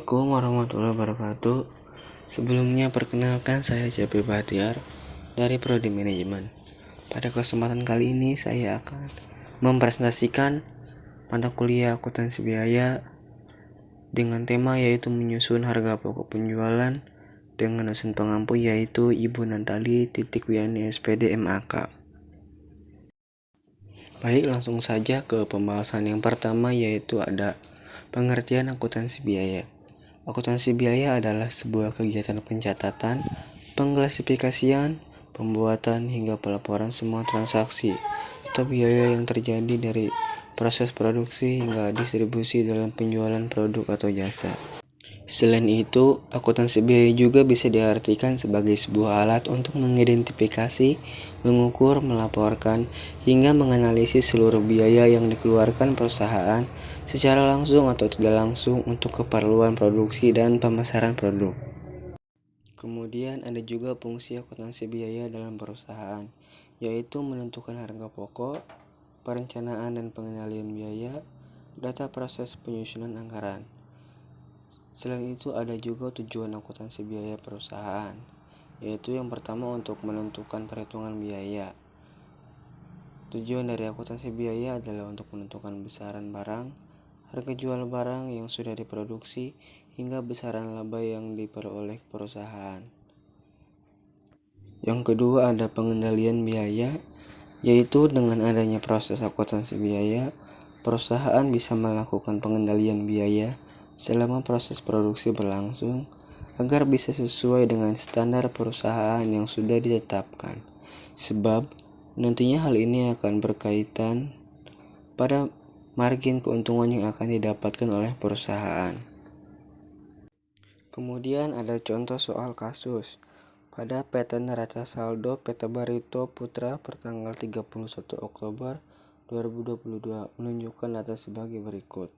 Assalamualaikum warahmatullahi wabarakatuh. Sebelumnya perkenalkan, saya Jabi Bahtiar dari Prodi Manajemen. Pada kesempatan kali ini saya akan mempresentasikan mata kuliah akuntansi biaya dengan tema yaitu menyusun harga pokok penjualan dengan dosen pengampu yaitu Ibu Natali Wiani SPD MAK. Baik, langsung saja ke pembahasan yang pertama, yaitu ada pengertian akuntansi biaya. Akuntansi biaya adalah sebuah kegiatan pencatatan, pengklasifikasian, pembuatan hingga pelaporan semua transaksi atau biaya yang terjadi dari proses produksi hingga distribusi dalam penjualan produk atau jasa. Selain itu, akuntansi biaya juga bisa diartikan sebagai sebuah alat untuk mengidentifikasi, mengukur, melaporkan, hingga menganalisis seluruh biaya yang dikeluarkan perusahaan secara langsung atau tidak langsung untuk keperluan produksi dan pemasaran produk. Kemudian ada juga fungsi akuntansi biaya dalam perusahaan, yaitu menentukan harga pokok, perencanaan dan pengendalian biaya, data proses penyusunan anggaran. Selain itu ada juga tujuan akuntansi biaya perusahaan, yaitu yang pertama untuk menentukan perhitungan biaya. Tujuan dari akuntansi biaya adalah untuk menentukan besaran barang, harga jual barang yang sudah diproduksi, hingga besaran laba yang diperoleh perusahaan. Yang kedua ada pengendalian biaya, yaitu dengan adanya proses akuntansi biaya, perusahaan bisa melakukan pengendalian biaya selama proses produksi berlangsung agar bisa sesuai dengan standar perusahaan yang sudah ditetapkan. Sebab nantinya hal ini akan berkaitan pada margin keuntungan yang akan didapatkan oleh perusahaan. Kemudian ada contoh soal kasus. Pada PT Neraca Saldo PT Barito Putra pertanggal 31 Oktober 2022 menunjukkan data sebagai berikut.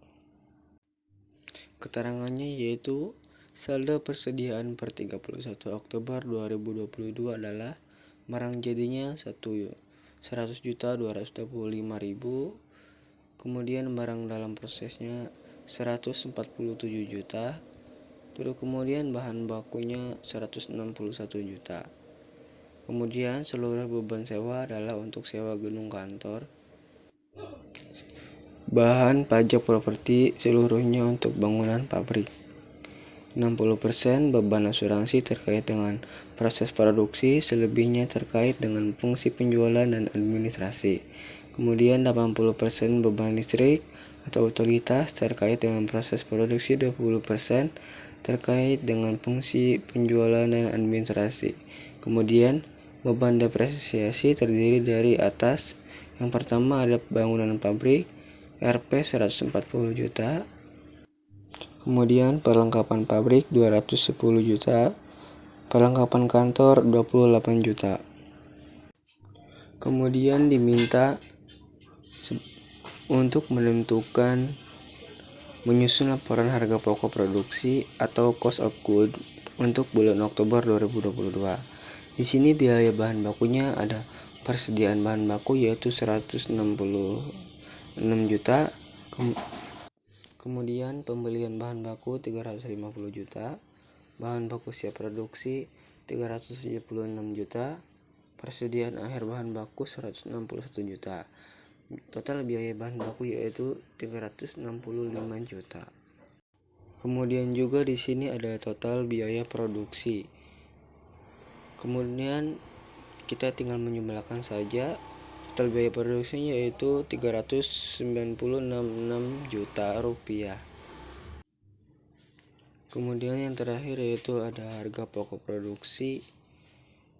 Keterangannya yaitu saldo persediaan per 31 Oktober 2022 adalah barang jadinya 100.225.000, kemudian barang dalam prosesnya 147 juta, terus kemudian bahan bakunya 161 juta. Kemudian seluruh beban sewa adalah untuk sewa gedung kantor. Bahan pajak properti seluruhnya untuk bangunan pabrik. 60% beban asuransi terkait dengan proses produksi, selebihnya terkait dengan fungsi penjualan dan administrasi. Kemudian 80% beban listrik atau utilitas terkait dengan proses produksi, 20% terkait dengan fungsi penjualan dan administrasi. Kemudian beban depresiasi terdiri dari atas. Yang pertama ada bangunan pabrik, Rp 140 juta, kemudian perlengkapan pabrik 210 juta, perlengkapan kantor 28 juta. Kemudian diminta untuk menyusun laporan harga pokok produksi atau cost of good untuk bulan Oktober 2022. Di sini biaya bahan bakunya ada persediaan bahan baku yaitu 166 juta, kemudian pembelian bahan baku 350 juta, bahan baku siap produksi 376 juta, persediaan akhir bahan baku 161 juta. Total biaya bahan baku yaitu 365 juta. Kemudian juga di sini ada total biaya produksi. Kemudian kita tinggal menjumlahkan saja. Total biaya produksinya yaitu 396,6 juta rupiah. Kemudian yang terakhir yaitu ada harga pokok produksi,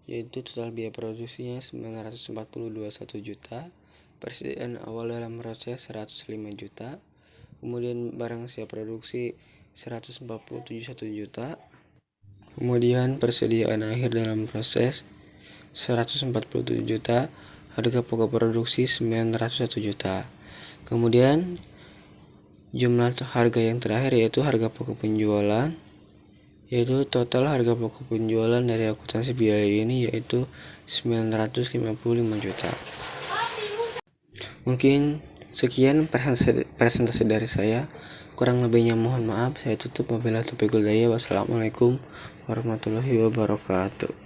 yaitu total biaya produksinya 942,1 juta, persediaan awal dalam proses 105 juta, kemudian barang siap produksi 147,1 juta, kemudian persediaan akhir dalam proses 147 juta, harga pokok produksi 901 juta. Kemudian jumlah harga yang terakhir yaitu harga pokok penjualan, yaitu total harga pokok penjualan dari akuntansi biaya ini yaitu 955 juta. Mungkin Sekian presentasi dari saya. Kurang lebihnya mohon maaf. Saya tutup. Wabillahi taufiq wal hidayah. Wassalamualaikum warahmatullahi wabarakatuh.